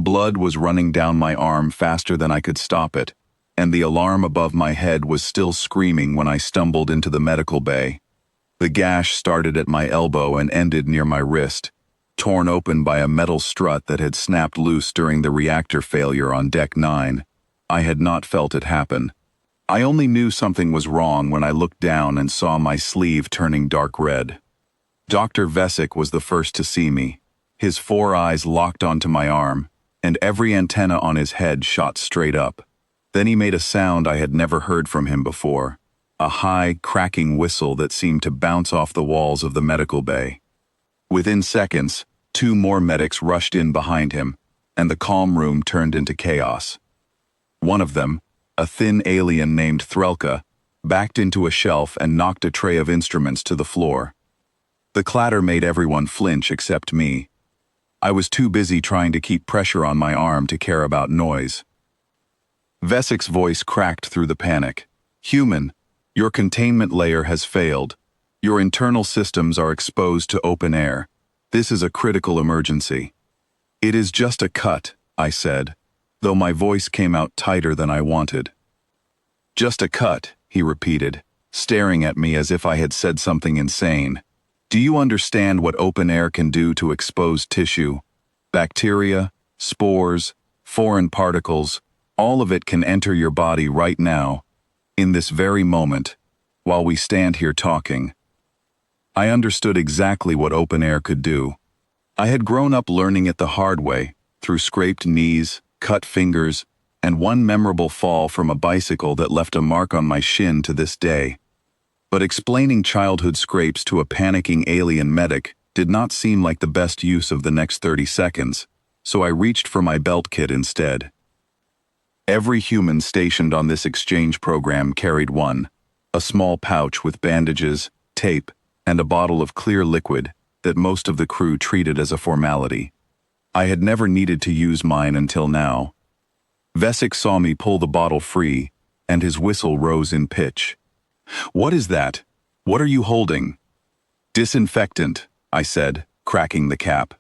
Blood was running down my arm faster than I could stop it, and the alarm above my head was still screaming when I stumbled into the medical bay. The gash started at my elbow and ended near my wrist, torn open by a metal strut that had snapped loose during the reactor failure on Deck 9. I had not felt it happen. I only knew something was wrong when I looked down and saw my sleeve turning dark red. Dr. Vesic was the first to see me. His 4 eyes locked onto my arm, and every antenna on his head shot straight up. Then he made a sound I had never heard from him before, a high, cracking whistle that seemed to bounce off the walls of the medical bay. Within seconds, 2 more medics rushed in behind him, and the calm room turned into chaos. One of them, a thin alien named Threlka, backed into a shelf and knocked a tray of instruments to the floor. The clatter made everyone flinch except me. I was too busy trying to keep pressure on my arm to care about noise. Vesic's voice cracked through the panic. "Human, your containment layer has failed. Your internal systems are exposed to open air. This is a critical emergency." "It is just a cut," I said, though my voice came out tighter than I wanted. "Just a cut," he repeated, staring at me as if I had said something insane. "Do you understand what open air can do to exposed tissue? Bacteria, spores, foreign particles, all of it can enter your body right now, in this very moment, while we stand here talking." I understood exactly what open air could do. I had grown up learning it the hard way, through scraped knees, cut fingers, and one memorable fall from a bicycle that left a mark on my shin to this day. But explaining childhood scrapes to a panicking alien medic did not seem like the best use of the next 30 seconds, so I reached for my belt kit instead. Every human stationed on this exchange program carried one, a small pouch with bandages, tape, and a bottle of clear liquid that most of the crew treated as a formality. I had never needed to use mine until now. Vesic saw me pull the bottle free, and his whistle rose in pitch. "What is that? What are you holding?" "Disinfectant," I said, cracking the cap.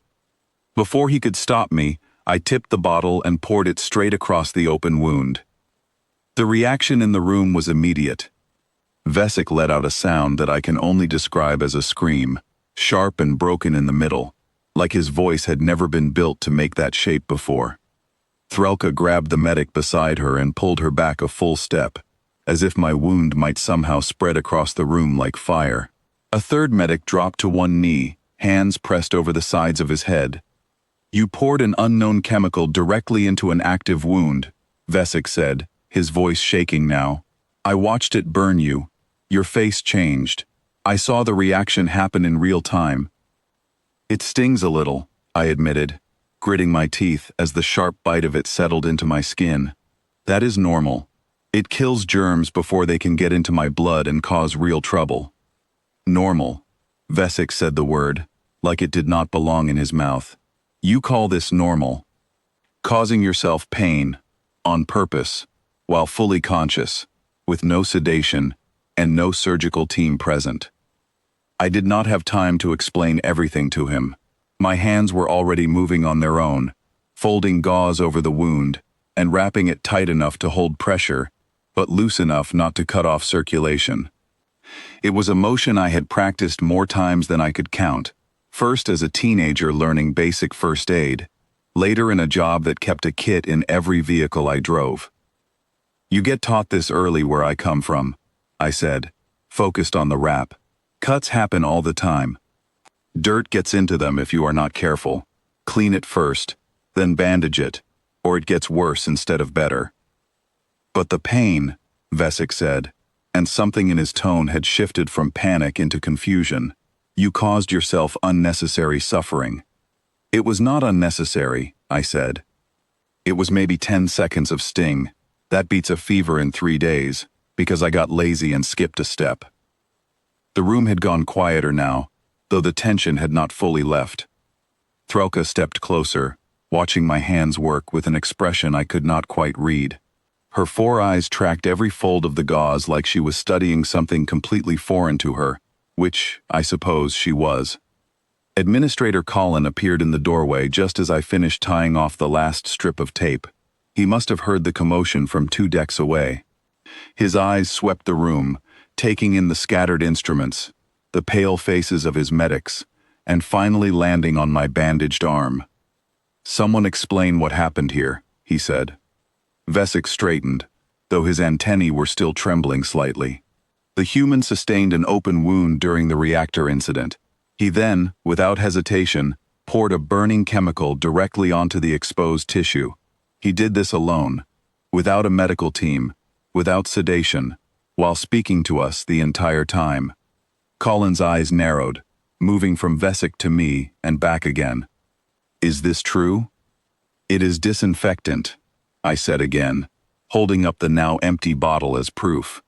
Before he could stop me, I tipped the bottle and poured it straight across the open wound. The reaction in the room was immediate. Vesic let out a sound that I can only describe as a scream, sharp and broken in the middle, like his voice had never been built to make that shape before. Threlka grabbed the medic beside her and pulled her back a full step, as if my wound might somehow spread across the room like fire. A third medic dropped to one knee, hands pressed over the sides of his head. "You poured an unknown chemical directly into an active wound," Vesic said, his voice shaking now. "I watched it burn you. Your face changed. I saw the reaction happen in real time." "It stings a little," I admitted, gritting my teeth as the sharp bite of it settled into my skin. "That is normal. It kills germs before they can get into my blood and cause real trouble." "Normal," Vesic said the word, like it did not belong in his mouth. "You call this normal. Causing yourself pain, on purpose, while fully conscious, with no sedation, and no surgical team present." I did not have time to explain everything to him. My hands were already moving on their own, folding gauze over the wound, and wrapping it tight enough to hold pressure, but loose enough not to cut off circulation. It was a motion I had practiced more times than I could count, first as a teenager learning basic first aid, later in a job that kept a kit in every vehicle I drove. "You get taught this early where I come from," I said, focused on the wrap. "Cuts happen all the time. Dirt gets into them if you are not careful. Clean it first, then bandage it, or it gets worse instead of better." "But the pain," Vesic said, and something in his tone had shifted from panic into confusion. "You caused yourself unnecessary suffering." "It was not unnecessary," I said. "It was maybe 10 seconds of sting. That beats a fever in 3 days, because I got lazy and skipped a step." The room had gone quieter now, though the tension had not fully left. Threlka stepped closer, watching my hands work with an expression I could not quite read. Her 4 eyes tracked every fold of the gauze like she was studying something completely foreign to her, which, I suppose, she was. Administrator Colin appeared in the doorway just as I finished tying off the last strip of tape. He must have heard the commotion from 2 decks away. His eyes swept the room, taking in the scattered instruments, the pale faces of his medics, and finally landing on my bandaged arm. "Someone explain what happened here," he said. Vesic straightened, though his antennae were still trembling slightly. The human sustained an open wound during the reactor incident. He then, without hesitation, poured a burning chemical directly onto the exposed tissue. He did this alone, without a medical team, without sedation, while speaking to us the entire time. Colin's eyes narrowed, moving from Vesic to me and back again. "Is this true?" "It is disinfectant," I said again, holding up the now empty bottle as proof.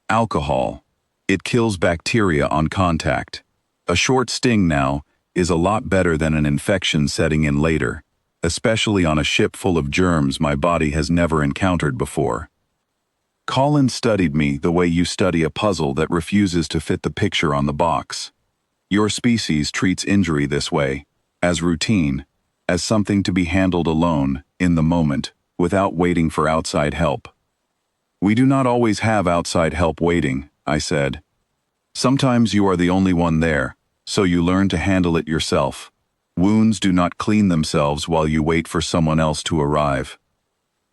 "Alcohol. It kills bacteria on contact. A short sting now is a lot better than an infection setting in later, especially on a ship full of germs my body has never encountered before." Colin studied me the way you study a puzzle that refuses to fit the picture on the box. "Your species treats injury this way, as routine, as something to be handled alone, in the moment, without waiting for outside help." "We do not always have outside help waiting," I said. "Sometimes you are the only one there, so you learn to handle it yourself. Wounds do not clean themselves while you wait for someone else to arrive."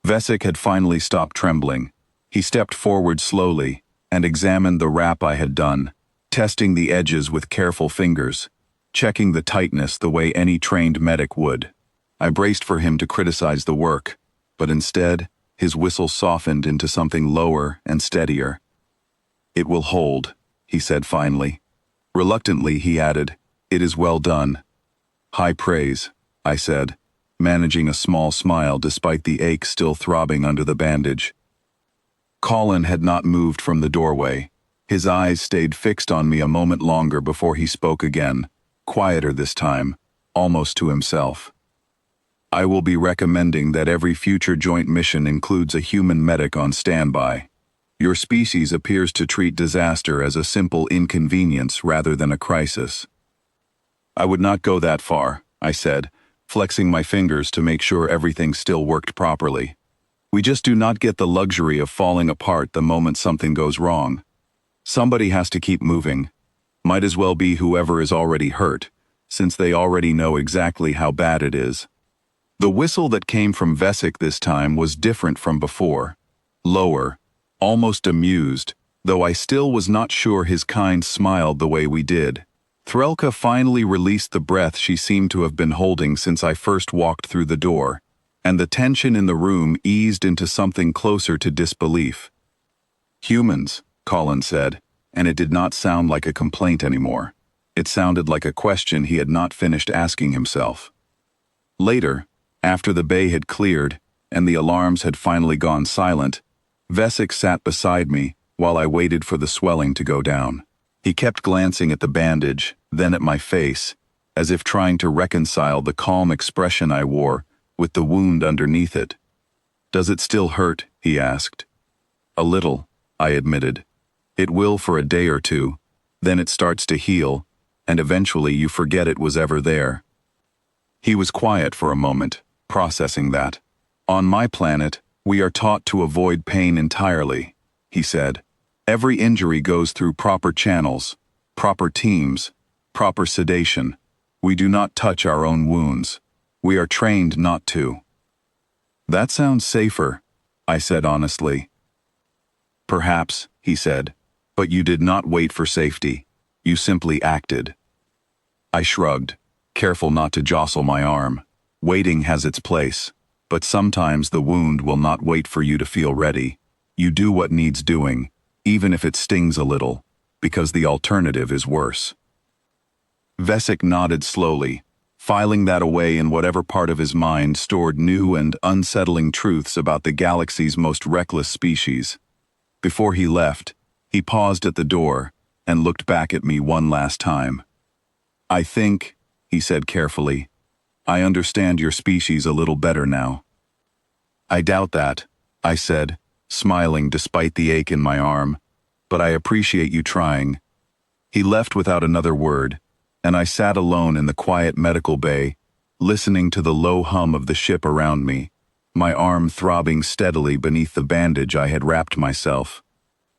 Vesic had finally stopped trembling. He stepped forward slowly and examined the wrap I had done, testing the edges with careful fingers, checking the tightness the way any trained medic would. I braced for him to criticize the work, but instead, his whistle softened into something lower and steadier. "It will hold," he said finally. Reluctantly, he added, "It is well done." "High praise," I said, managing a small smile despite the ache still throbbing under the bandage. Colin had not moved from the doorway. His eyes stayed fixed on me a moment longer before he spoke again, quieter this time, almost to himself. "I will be recommending that every future joint mission includes a human medic on standby. Your species appears to treat disaster as a simple inconvenience rather than a crisis." "I would not go that far," I said, flexing my fingers to make sure everything still worked properly. "We just do not get the luxury of falling apart the moment something goes wrong. Somebody has to keep moving. Might as well be whoever is already hurt, since they already know exactly how bad it is." The whistle that came from Vesic this time was different from before. Lower, almost amused, though I still was not sure his kind smiled the way we did. Threlka finally released the breath she seemed to have been holding since I first walked through the door, and the tension in the room eased into something closer to disbelief. "Humans," Colin said, and it did not sound like a complaint anymore. It sounded like a question he had not finished asking himself. Later, after the bay had cleared and the alarms had finally gone silent, Vesic sat beside me while I waited for the swelling to go down. He kept glancing at the bandage, then at my face, as if trying to reconcile the calm expression I wore with the wound underneath it. "Does it still hurt?" he asked. "A little," I admitted. "It will for a day or two, then it starts to heal, and eventually you forget it was ever there." He was quiet for a moment, processing that. "On my planet, we are taught to avoid pain entirely," he said. "Every injury goes through proper channels, proper teams, proper sedation. We do not touch our own wounds. We are trained not to." "That sounds safer," I said honestly. "Perhaps," he said, "but you did not wait for safety. You simply acted." I shrugged, careful not to jostle my arm. Waiting has its place, but sometimes the wound will not wait for you to feel ready. You do what needs doing, even if it stings a little, because the alternative is worse. Vesic nodded slowly, filing that away in whatever part of his mind stored new and unsettling truths about the galaxy's most reckless species. Before he left, he paused at the door and looked back at me one last time. "I think," he said carefully, "I understand your species a little better now." "I doubt that," I said, smiling despite the ache in my arm, "but I appreciate you trying." He left without another word, and I sat alone in the quiet medical bay, listening to the low hum of the ship around me, my arm throbbing steadily beneath the bandage I had wrapped myself.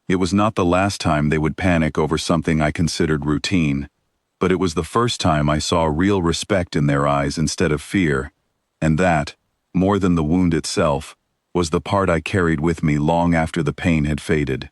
It was not the last time they would panic over something I considered routine, but it was the first time I saw real respect in their eyes instead of fear, and that, more than the wound itself, was the part I carried with me long after the pain had faded.